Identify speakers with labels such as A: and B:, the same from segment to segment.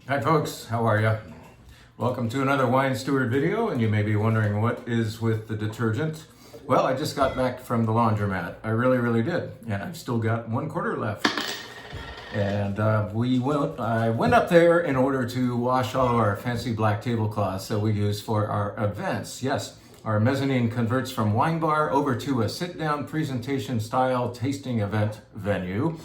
A: Hi folks, how are you? Welcome to another Wine Steward video, and you may be wondering what is with the detergent. Well, I just got back from the laundromat. I really did, and I've still got 1/4 left. And I went up there in order to wash all of our fancy black tablecloths that we use for our events. Yes, our mezzanine converts from wine bar over to a sit-down presentation style tasting event venue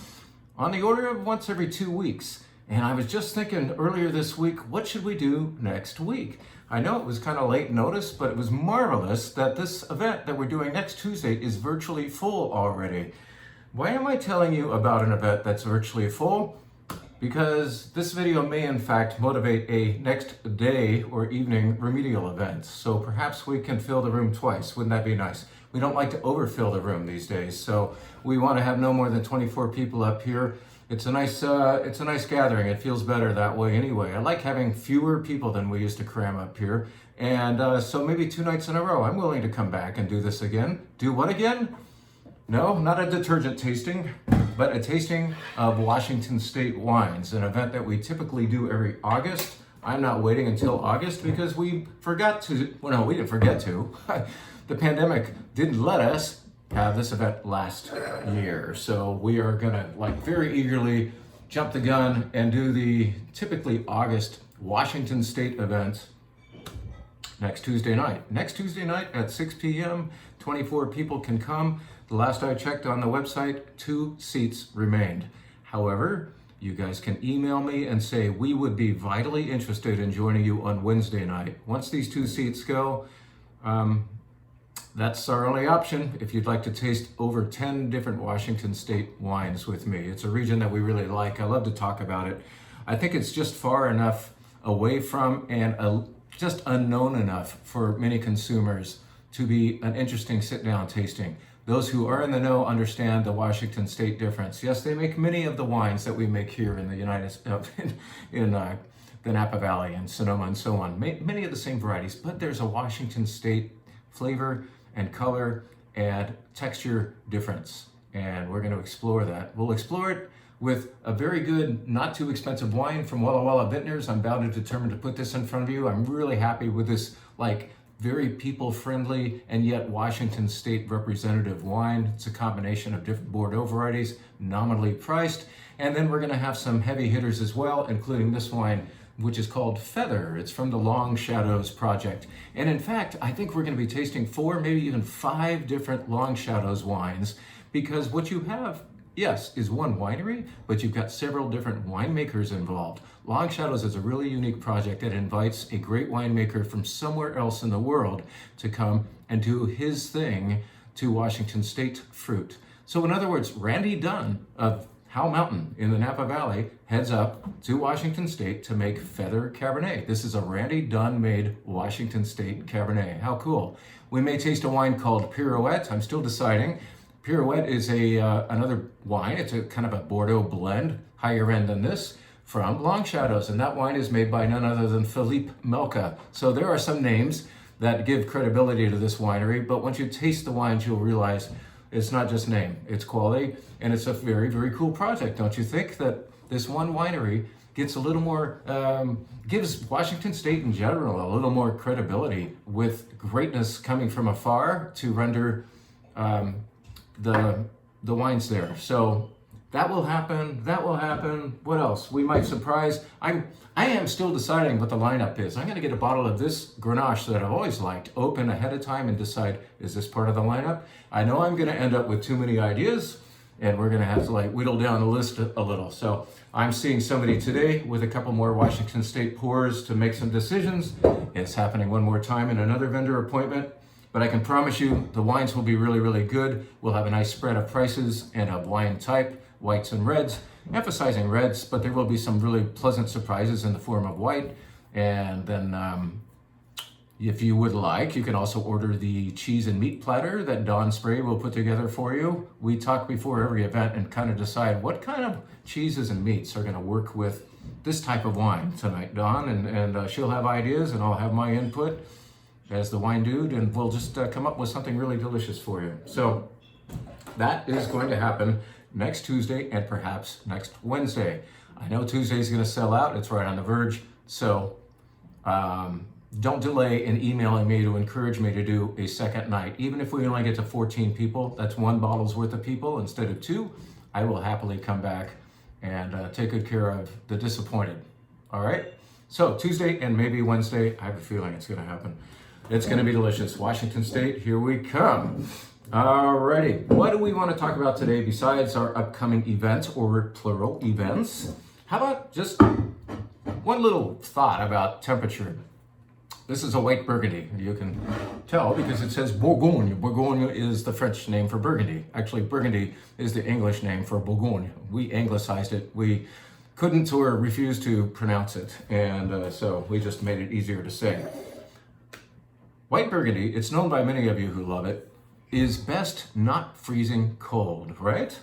A: on the order of once every 2 weeks. And I was just thinking earlier this week, what should we do next week? I know it was kind of late notice, but it was marvelous that this event that we're doing next Tuesday is virtually full already. Why am I telling you about an event that's virtually full? Because this video may in fact motivate a next day or evening remedial event. So perhaps we can fill the room twice. Wouldn't that be nice? We don't like to overfill the room these days. So we want to have no more than 24 people up here. It's a nice gathering. It feels better that way anyway. I like having fewer people than we used to cram up here. And so maybe 2 nights in a row, I'm willing to come back and do this again. Do what again? No, not a detergent tasting, but a tasting of Washington State wines, an event that we typically do every August. I'm not waiting until August because we forgot to, well, no, we didn't forget to. The pandemic didn't let us have this event last year. So we are gonna very eagerly jump the gun and do the typically August Washington State event next Tuesday night. Next Tuesday night at 6 p.m., 24 people can come. The last I checked on the website, 2 seats remained. However, you guys can email me and say we would be vitally interested in joining you on Wednesday night. Once these 2 seats go, that's our only option if you'd like to taste over 10 different Washington State wines with me. It's a region that we really like. I love to talk about it. I think it's just far enough away from and just unknown enough for many consumers to be an interesting sit-down tasting. Those who are in the know understand the Washington State difference. Yes, they make many of the wines that we make here in the the Napa Valley and Sonoma and so on. Many of the same varieties, but there's a Washington State flavor and color and texture difference. And we're going to explore that. We'll explore it with a very good, not too expensive wine from Walla Walla Vintners. I'm bound and determined to put this in front of you. I'm really happy with this very people-friendly and yet Washington State representative wine. It's a combination of different Bordeaux varieties, nominally priced. And then we're going to have some heavy hitters as well, including this wine, which is called Feather. It's from the Long Shadows project. And in fact, I think we're going to be tasting 4, maybe even 5 different Long Shadows wines, because what you have, yes, is one winery, but you've got several different winemakers involved. Long Shadows is a really unique project that invites a great winemaker from somewhere else in the world to come and do his thing to Washington State fruit. So in other words, Randy Dunn of Howell Mountain in the Napa Valley heads up to Washington State to make Feather Cabernet. This is a Randy Dunn made Washington State Cabernet. How cool. We may taste a wine called Pirouette. I'm still deciding. Pirouette is another wine. It's a kind of a Bordeaux blend, higher end than this, from Long Shadows. And that wine is made by none other than Philippe Melka. So there are some names that give credibility to this winery, but once you taste the wines, you'll realize it's not just name, it's quality, and it's a very cool project. Don't you think that this one winery gets a little more, gives Washington State in general a little more credibility with greatness coming from afar to render the wines there. So that will happen. What else? We might surprise. I am still deciding what the lineup is. I'm going to get a bottle of this Grenache that I've always liked, open ahead of time and decide, is this part of the lineup? I know I'm going to end up with too many ideas, and we're going to have to whittle down the list a little. So I'm seeing somebody today with a couple more Washington State pours to make some decisions. It's happening one more time in another vendor appointment. But I can promise you the wines will be really good. We'll have a nice spread of prices and of wine type, whites and reds, emphasizing reds, but there will be some really pleasant surprises in the form of white. And then if you would like, you can also order the cheese and meat platter that Dawn Spray will put together for you. We talk before every event and kind of decide what kind of cheeses and meats are going to work with this type of wine tonight, Dawn, and she'll have ideas and I'll have my input as the wine dude, and we'll just come up with something really delicious for you. So that is going to happen next Tuesday and perhaps next Wednesday. I know Tuesday's going to sell out. It's right on the verge. So don't delay in emailing me to encourage me to do a second night. Even if we only get to 14 people, that's one bottle's worth of people instead of two. I will happily come back and take good care of the disappointed. All right? So Tuesday and maybe Wednesday, I have a feeling it's going to happen. It's going to be delicious. Washington State, here we come. Alrighty, what do we want to talk about today besides our upcoming events, or plural events? How about just one little thought about temperature? This is a white Burgundy. You can tell because it says Bourgogne. Bourgogne is the French name for Burgundy. Actually, Burgundy is the English name for Bourgogne. We anglicized it. We couldn't or refused to pronounce it, and so we just made it easier to say. White Burgundy, it's known by many of you who love it, is best not freezing cold, right?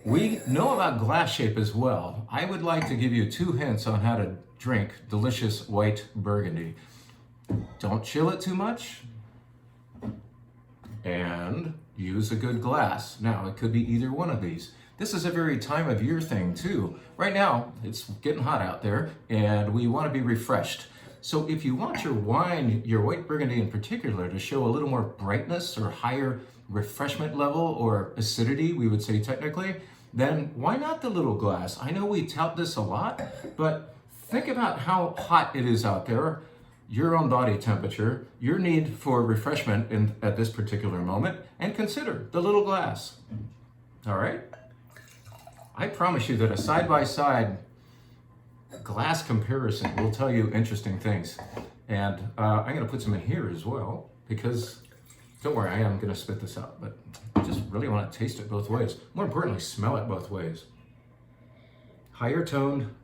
A: We know about glass shape as well. I would like to give you 2 hints on how to drink delicious white Burgundy. Don't chill it too much, and use a good glass. Now, it could be either one of these. This is a very time of year thing too. Right now, it's getting hot out there, and we want to be refreshed. So if you want your wine, your white Burgundy in particular, to show a little more brightness or higher refreshment level or acidity, we would say technically, then why not the little glass? I know we tout this a lot, but think about how hot it is out there, your own body temperature, your need for refreshment at this particular moment, and consider the little glass. All right? I promise you that a side-by-side glass comparison will tell you interesting things. And I'm going to put some in here as well, because don't worry, I am going to spit this out, but I just really want to taste it both ways. More importantly, smell it both ways. Higher toned,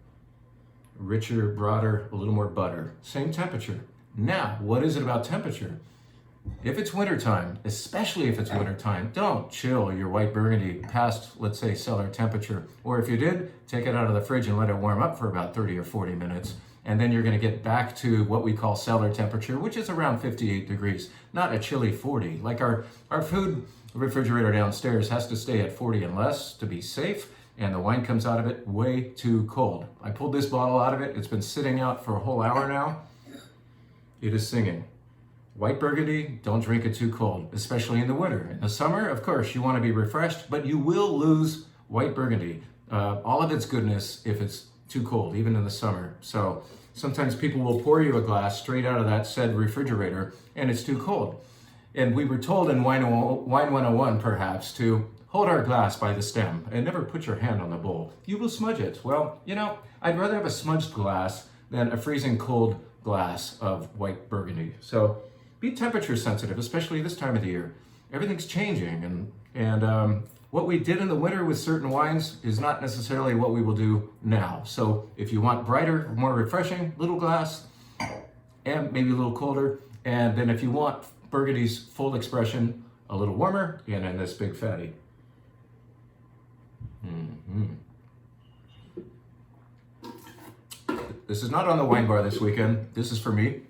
A: richer, broader, a little more butter. Same temperature. Now, what is it about temperature? If it's wintertime, especially if it's wintertime, don't chill your white Burgundy past, let's say, cellar temperature. Or if you did, take it out of the fridge and let it warm up for about 30 or 40 minutes. And then you're going to get back to what we call cellar temperature, which is around 58 degrees, not a chilly 40. Like our food refrigerator downstairs has to stay at 40 and less to be safe, and the wine comes out of it way too cold. I pulled this bottle out of it. It's been sitting out for a whole hour now. It is singing. White Burgundy, don't drink it too cold, especially in the winter. In the summer, of course, you want to be refreshed, but you will lose white Burgundy, all of its goodness, if it's too cold, even in the summer. So sometimes people will pour you a glass straight out of that said refrigerator, and it's too cold. And we were told in Wine 101, perhaps, to hold our glass by the stem and never put your hand on the bowl. You will smudge it. Well, you know, I'd rather have a smudged glass than a freezing cold glass of white Burgundy. So be temperature sensitive, especially this time of the year. Everything's changing, and what we did in the winter with certain wines is not necessarily what we will do now. So if you want brighter, more refreshing, little glass, and maybe a little colder, and then if you want Burgundy's full expression, a little warmer, and then this big fatty. This is not on the wine bar this weekend. This is for me.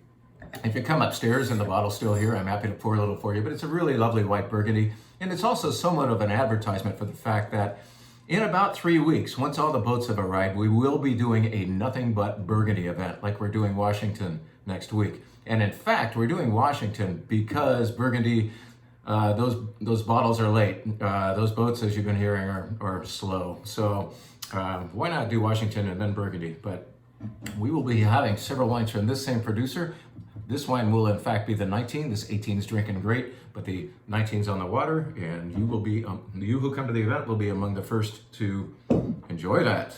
A: If you come upstairs and the bottle's still here, I'm happy to pour a little for you, but it's a really lovely white Burgundy. And it's also somewhat of an advertisement for the fact that in about 3 weeks, once all the boats have arrived, we will be doing a nothing but Burgundy event like we're doing Washington next week. And in fact, we're doing Washington because Burgundy, those bottles are late. Those boats, as you've been hearing, are slow. So why not do Washington and then Burgundy? But we will be having several wines from this same producer. This wine will in fact be the 19. This 18 is drinking great, but the 19's on the water, and you will be, you who come to the event will be among the first to enjoy that.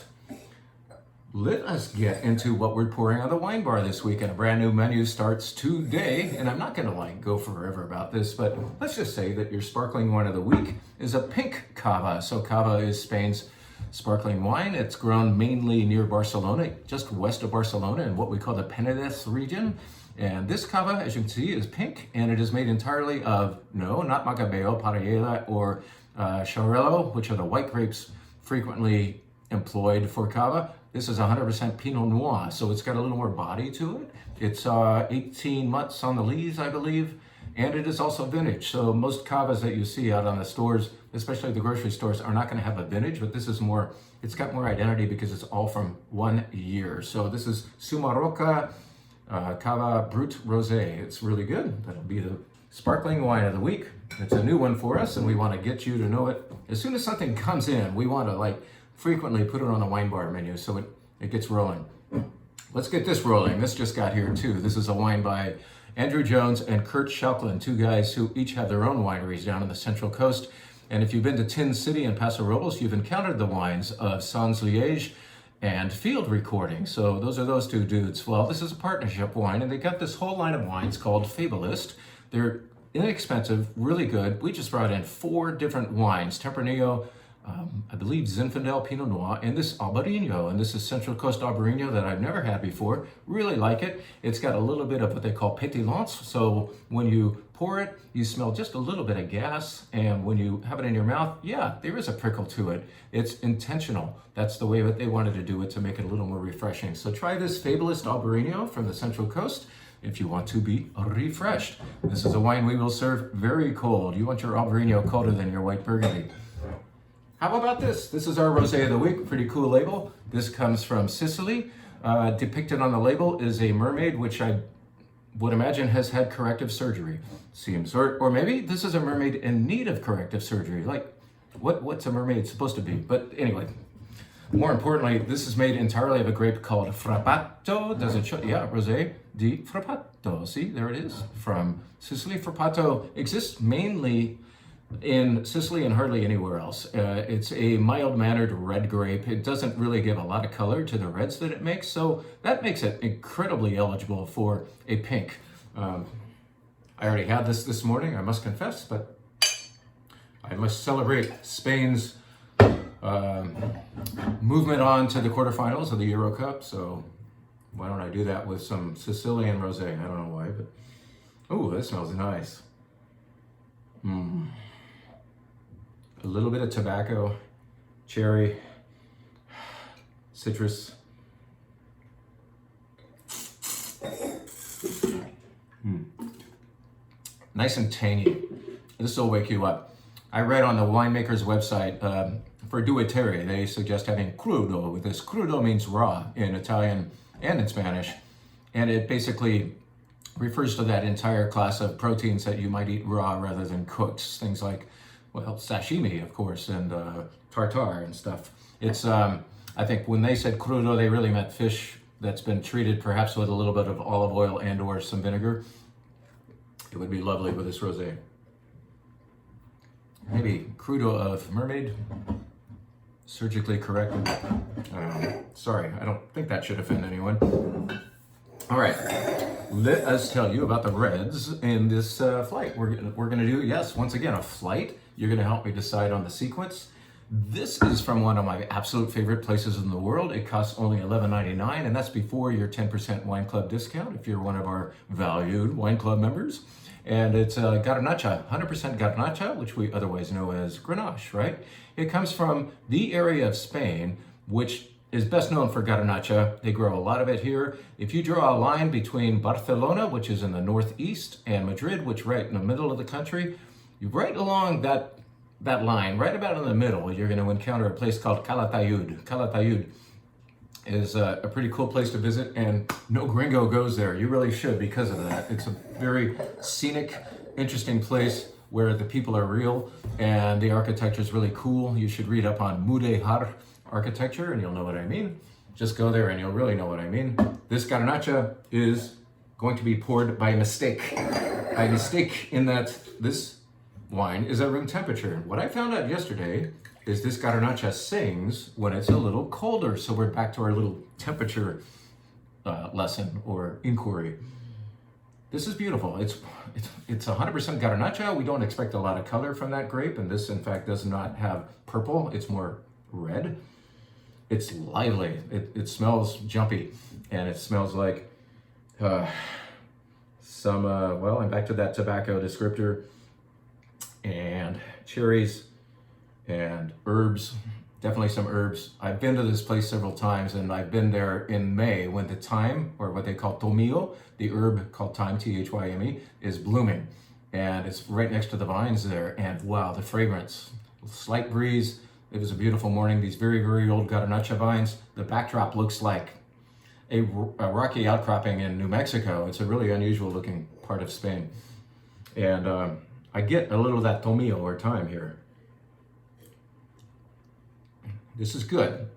A: Let us get into what we're pouring on the wine bar this weekend. A brand new menu starts today, and I'm not gonna go forever about this, but let's just say that your sparkling wine of the week is a pink cava. So cava is Spain's sparkling wine. It's grown mainly near Barcelona, just west of Barcelona in what we call the Penedès region. And this cava, as you can see, is pink, and it is made entirely of, no, not Macabeo, Parellera, or Xarel-lo, which are the white grapes frequently employed for cava. This is 100% Pinot Noir, so it's got a little more body to it. It's 18 months on the lees, I believe, and it is also vintage. So most cavas that you see out on the stores especially the grocery stores, are not going to have a vintage, but this is more, it's got more identity because it's all from 1 year. So this is Sumaroca Cava Brut Rosé. It's really good. That'll be the sparkling wine of the week. It's a new one for us, and we want to get you to know it. As soon as something comes in, we want to like frequently put it on the wine bar menu so it gets rolling. Let's get this rolling. This just got here too. This is a wine by Andrew Jones and Kurt Schalklin, two guys who each have their own wineries down on the Central Coast. And if you've been to Tin City and Paso Robles, you've encountered the wines of Sans Liège and Field Recording. So those are those two dudes. Well, this is a partnership wine, and they got this whole line of wines called Fabulist. They're inexpensive, really good. We just brought in 4 different wines: Tempranillo, I believe Zinfandel Pinot Noir, and this Albarino, and this is Central Coast Albarino that I've never had before. Really like it. It's got a little bit of what they call pétillance, so when you pour it, you smell just a little bit of gas, and when you have it in your mouth, yeah, there is a prickle to it. It's intentional. That's the way that they wanted to do it to make it a little more refreshing. So try this Fabulist Albarino from the Central Coast if you want to be refreshed. This is a wine we will serve very cold. You want your Albarino colder than your white Burgundy. How about this? This is our Rosé of the Week. Pretty cool label. This comes from Sicily. Depicted on the label is a mermaid, which I would imagine has had corrective surgery, seems. Or maybe this is a mermaid in need of corrective surgery. Like, what's a mermaid supposed to be? But anyway, more importantly, this is made entirely of a grape called Frappato. Does it show? Yeah, Rosé di Frappato. See, there it is. From Sicily. Frappato exists mainly in Sicily and hardly anywhere else. It's a mild-mannered red grape. It doesn't really give a lot of color to the reds that it makes, so that makes it incredibly eligible for a pink. I already had this morning, I must confess, but I must celebrate Spain's movement on to the quarterfinals of the Euro Cup, so why don't I do that with some Sicilian rosé? I don't know why, but oh, this smells nice. A little bit of tobacco, cherry, citrus. Nice and tangy. This will wake you up. I read on the winemaker's website, for due terre, they suggest having crudo with this. Crudo means raw in Italian and in Spanish, and it basically refers to that entire class of proteins that you might eat raw rather than cooked. Things like, well, sashimi, of course, and tartare and stuff. It's, I think when they said crudo, they really meant fish that's been treated perhaps with a little bit of olive oil and or some vinegar. It would be lovely with this rosé. Maybe crudo of mermaid, surgically corrected. Sorry, I don't think that should offend anyone. All right, let us tell you about the reds in this flight. We're gonna do, yes, once again, a flight. You're gonna help me decide on the sequence. This is from one of my absolute favorite places in the world. It costs only $11.99, and that's before your 10% wine club discount if you're one of our valued wine club members. And it's Garnacha, 100% Garnacha, which we otherwise know as Grenache, right? It comes from the area of Spain, which is best known for Garnacha. They grow a lot of it here. If you draw a line between Barcelona, which is in the northeast, and Madrid, which right in the middle of the country, you right along that line, right about in the middle, you're going to encounter a place called Calatayud. Calatayud is a pretty cool place to visit, and no gringo goes there. You really should because of that. It's a very scenic, interesting place where the people are real and the architecture is really cool. You should read up on Mudéjar architecture and you'll know what I mean. Just go there and you'll really know what I mean. This Garnacha is going to be poured by mistake. By mistake in that this wine is at room temperature. What I found out yesterday is this Garnacha sings when it's a little colder. So we're back to our little temperature lesson or inquiry. This is beautiful. It's 100% Garnacha. We don't expect a lot of color from that grape, and this in fact does not have purple. It's more red. It's lively. It smells jumpy, and it smells like some, well, I'm back to that tobacco descriptor, and cherries and herbs, definitely some herbs. I've been to this place several times, and I've been there in May when the thyme, or what they call tomillo, the herb called thyme, T-H-Y-M-E, is blooming. And it's right next to the vines there, and wow, the fragrance. slight breeze. It was a beautiful morning. These very, very old Garnacha vines. The backdrop looks like a rocky outcropping in New Mexico. It's a really unusual looking part of Spain. And I get a little of that tomillo or thyme here. This is good,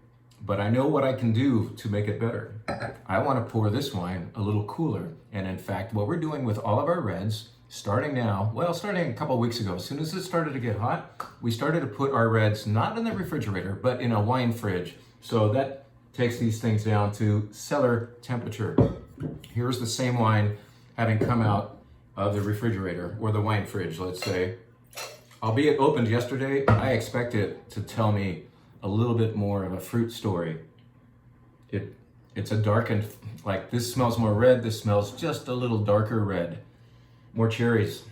A: but I know what I can do to make it better. I want to pour this wine a little cooler. And in fact, what we're doing with all of our reds, starting now, well, starting a couple of weeks ago, as soon as it started to get hot, we started to put our reds not in the refrigerator, but in a wine fridge. So that takes these things down to cellar temperature. Here's the same wine having come out of the refrigerator or the wine fridge, let's say. Albeit opened yesterday, I expect it to tell me a little bit more of a fruit story. It's a darkened, like this smells more red, this smells just a little darker red. More cherries.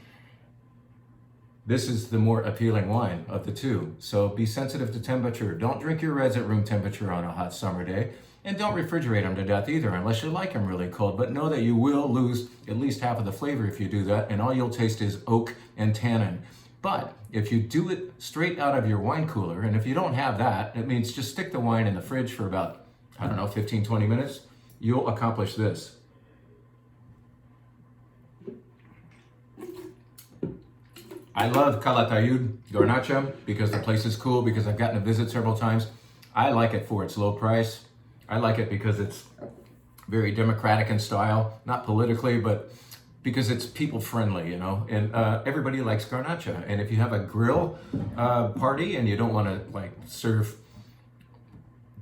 A: This is the more appealing wine of the two. So be sensitive to temperature. Don't drink your reds at room temperature on a hot summer day. And don't refrigerate them to death either, unless you like them really cold. But know that you will lose at least half of the flavor if you do that, and all you'll taste is oak and tannin. But if you do it straight out of your wine cooler, and if you don't have that, it means just stick the wine in the fridge for about, 15, 20 minutes, you'll accomplish this. I love Calatayud Garnacha because the place is cool, because I've gotten to visit several times. I like it for its low price. I like it because it's very democratic in style, not politically, but because it's people friendly, and everybody likes Garnacha. And if you have a grill party and you don't want to serve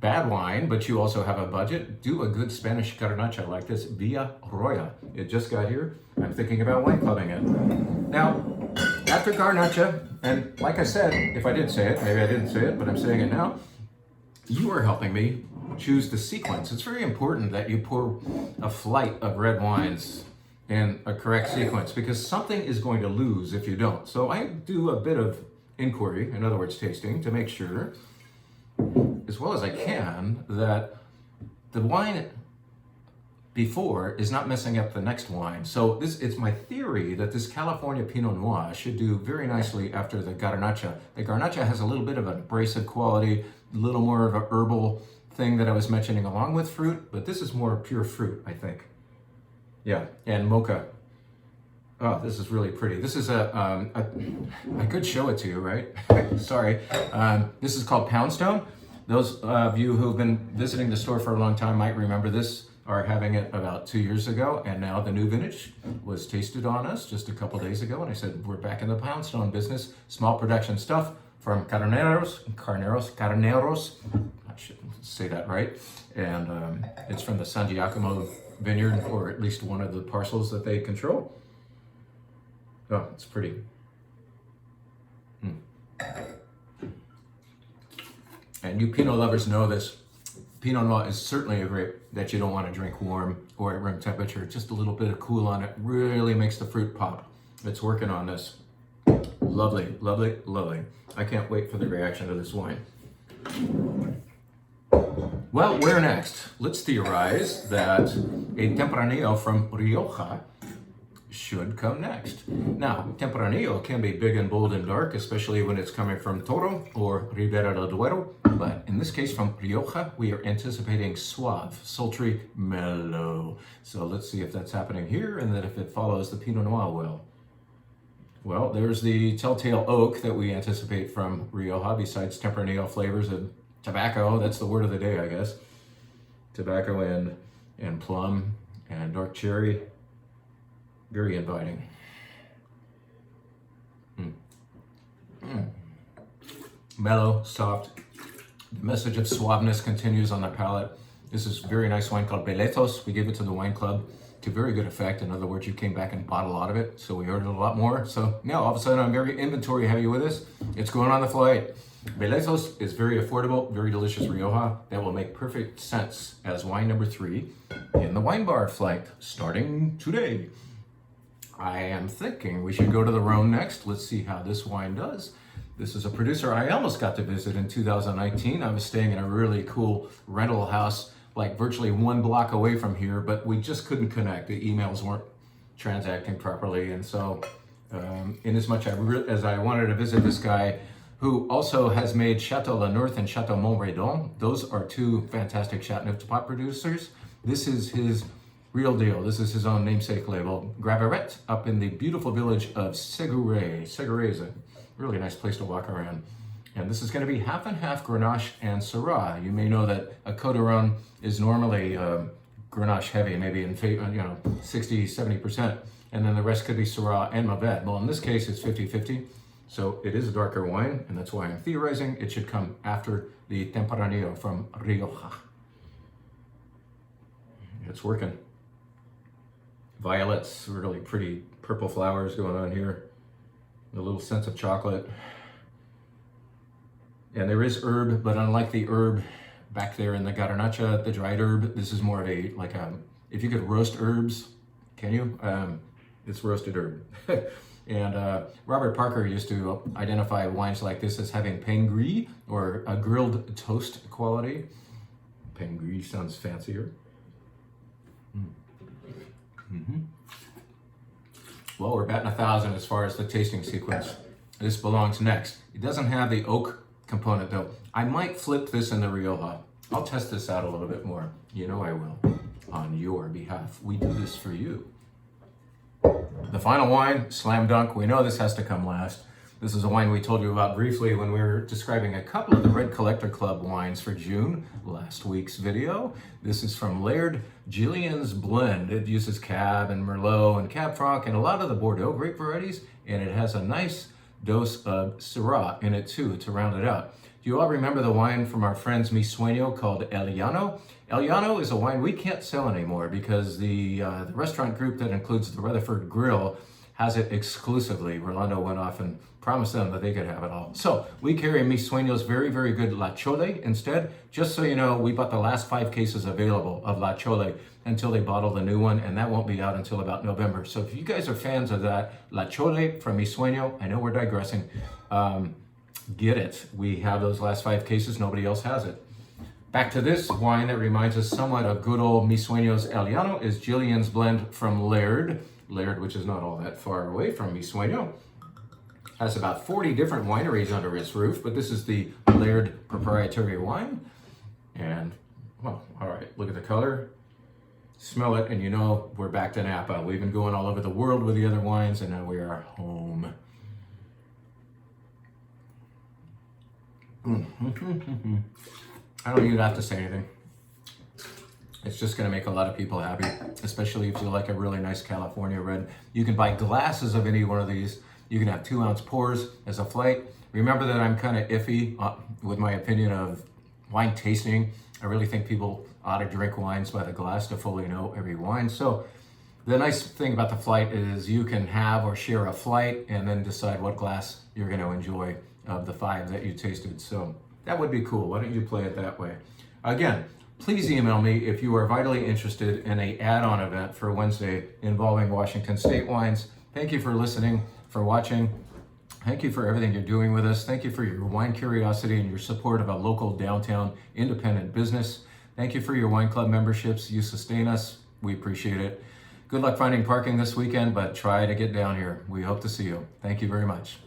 A: bad wine, but you also have a budget, do a good Spanish Garnacha like this, Villa Roya. It just got here. I'm thinking about wine clubbing it. Now, after Garnacha, and like I said, if I did say it, maybe I didn't say it, but I'm saying it now, you are helping me choose the sequence. It's very important that you pour a flight of red wines in a correct sequence, because something is going to lose if you don't. So I do a bit of inquiry, in other words, tasting, to make sure, as well as I can, that the wine before is not messing up the next wine. So it's my theory that this California Pinot Noir should do very nicely after the Garnacha. The Garnacha has a little bit of an abrasive quality, a little more of a herbal thing that I was mentioning along with fruit, but this is more pure fruit, I think. Yeah, and mocha. Oh, this is really pretty. This is I could show it to you, right? Sorry. This is called Poundstone. Those of you who've been visiting the store for a long time might remember this, are having it about 2 years ago, and now the new vintage was tasted on us just a couple days ago, and I said, we're back in the Poundstone business. Small production stuff from Carneros. I should say that right. And it's from the San Giacomo vineyard, or at least one of the parcels that they control. Oh, it's pretty. And you Pinot lovers know this. Pinot Noir is certainly a grape that you don't want to drink warm or at room temperature. Just a little bit of cool on it really makes the fruit pop. It's working on this. Lovely, lovely, lovely. I can't wait for the reaction to this wine. Well, where next? Let's theorize that a Tempranillo from Rioja should come next. Now, Tempranillo can be big and bold and dark, especially when it's coming from Toro or Ribera del Duero. But in this case, from Rioja, we are anticipating suave, sultry, mellow. So let's see if that's happening here, and then if it follows the Pinot Noir well. Well, there's the telltale oak that we anticipate from Rioja, besides Tempranillo flavors and tobacco. That's the word of the day, I guess. Tobacco and plum and dark cherry. Very inviting. Mellow, soft. The message of suaveness continues on the palate. This is a very nice wine called Beletos. We gave it to the wine club to very good effect. In other words, you came back and bought a lot of it, so we ordered a lot more. So now all of a sudden I'm very inventory heavy with this. It's going on the flight. Beletos is very affordable, very delicious Rioja. That will make perfect sense as wine number 3 in the wine bar flight, starting today. I am thinking we should go to the Rhone next. Let's see how this wine does. This is a producer I almost got to visit in 2019. I was staying in a really cool rental house, like virtually 1 block away from here, but we just couldn't connect. The emails weren't transacting properly. And so in as much as I wanted to visit this guy, who also has made Chateau La North and Chateau Montredon. Those are two fantastic Chateauneuf-du-Pape producers. This is his real deal. This is his own namesake label, Graveret, up in the beautiful village of Séguret. Séguret is a really nice place to walk around. And this is going to be half and half Grenache and Syrah. You may know that a Côte d'Aron is normally Grenache heavy, maybe in 60, 70%. And then the rest could be Syrah and Mourvedre. Well, in this case, it's 50-50. So it is a darker wine, and that's why I'm theorizing it should come after the Tempranillo from Rioja. It's working. Violets, really pretty purple flowers going on here. A little sense of chocolate. And there is herb, but unlike the herb back there in the Garnacha, the dried herb, this is more of a, if you could roast herbs, can you? It's roasted herb. And Robert Parker used to identify wines like this as having pain gris, or a grilled toast quality. Pain gris sounds fancier. Mm-hmm. Well, we're batting 1,000 as far as the tasting sequence. This belongs next. It doesn't have the oak component though. I might flip this in the Rioja. I'll test this out a little bit more. You know I will, on your behalf. We do this for you. The final wine, slam dunk. We know this has to come last. This is a wine we told you about briefly when we were describing a couple of the Red Collector Club wines for June, last week's video. This is from Laird Gillian's Blend. It uses Cab and Merlot and Cab Franc and a lot of the Bordeaux grape varieties, and it has a nice dose of Syrah in it too to round it out. Do you all remember the wine from our friends Mi Sueño called El Llano? El Llano is a wine we can't sell anymore because the restaurant group that includes the Rutherford Grill has it exclusively. Rolando went off and promised them that they could have it all. So we carry Mi Sueño's very, very good La Chole instead. Just so you know, we bought the last 5 cases available of La Chole until they bottle the new one, and that won't be out until about November. So if you guys are fans of that La Chole from Mi Sueño, I know we're digressing, get it. We have those last 5 cases, nobody else has it. Back to this wine that reminds us somewhat of good old Mi Sueño's El Llano is Gillian's Blend from Laird. Laird, which is not all that far away from Mi Sueño, has about 40 different wineries under its roof, but this is the Laird proprietary wine. And, well, all right, look at the color, smell it, and you know we're back to Napa. We've been going all over the world with the other wines, and now we are home. I don't even have to say anything. It's just going to make a lot of people happy, especially if you like a really nice California red. You can buy glasses of any one of these. You can have 2-ounce pours as a flight. Remember that I'm kind of iffy with my opinion of wine tasting. I really think people ought to drink wines by the glass to fully know every wine. So the nice thing about the flight is you can have or share a flight and then decide what glass you're going to enjoy of the 5 that you tasted. So that would be cool. Why don't you play it that way? Again, please email me if you are vitally interested in an add-on event for Wednesday involving Washington State wines. Thank you for listening, for watching. Thank you for everything you're doing with us. Thank you for your wine curiosity and your support of a local downtown independent business. Thank you for your wine club memberships. You sustain us. We appreciate it. Good luck finding parking this weekend, but try to get down here. We hope to see you. Thank you very much.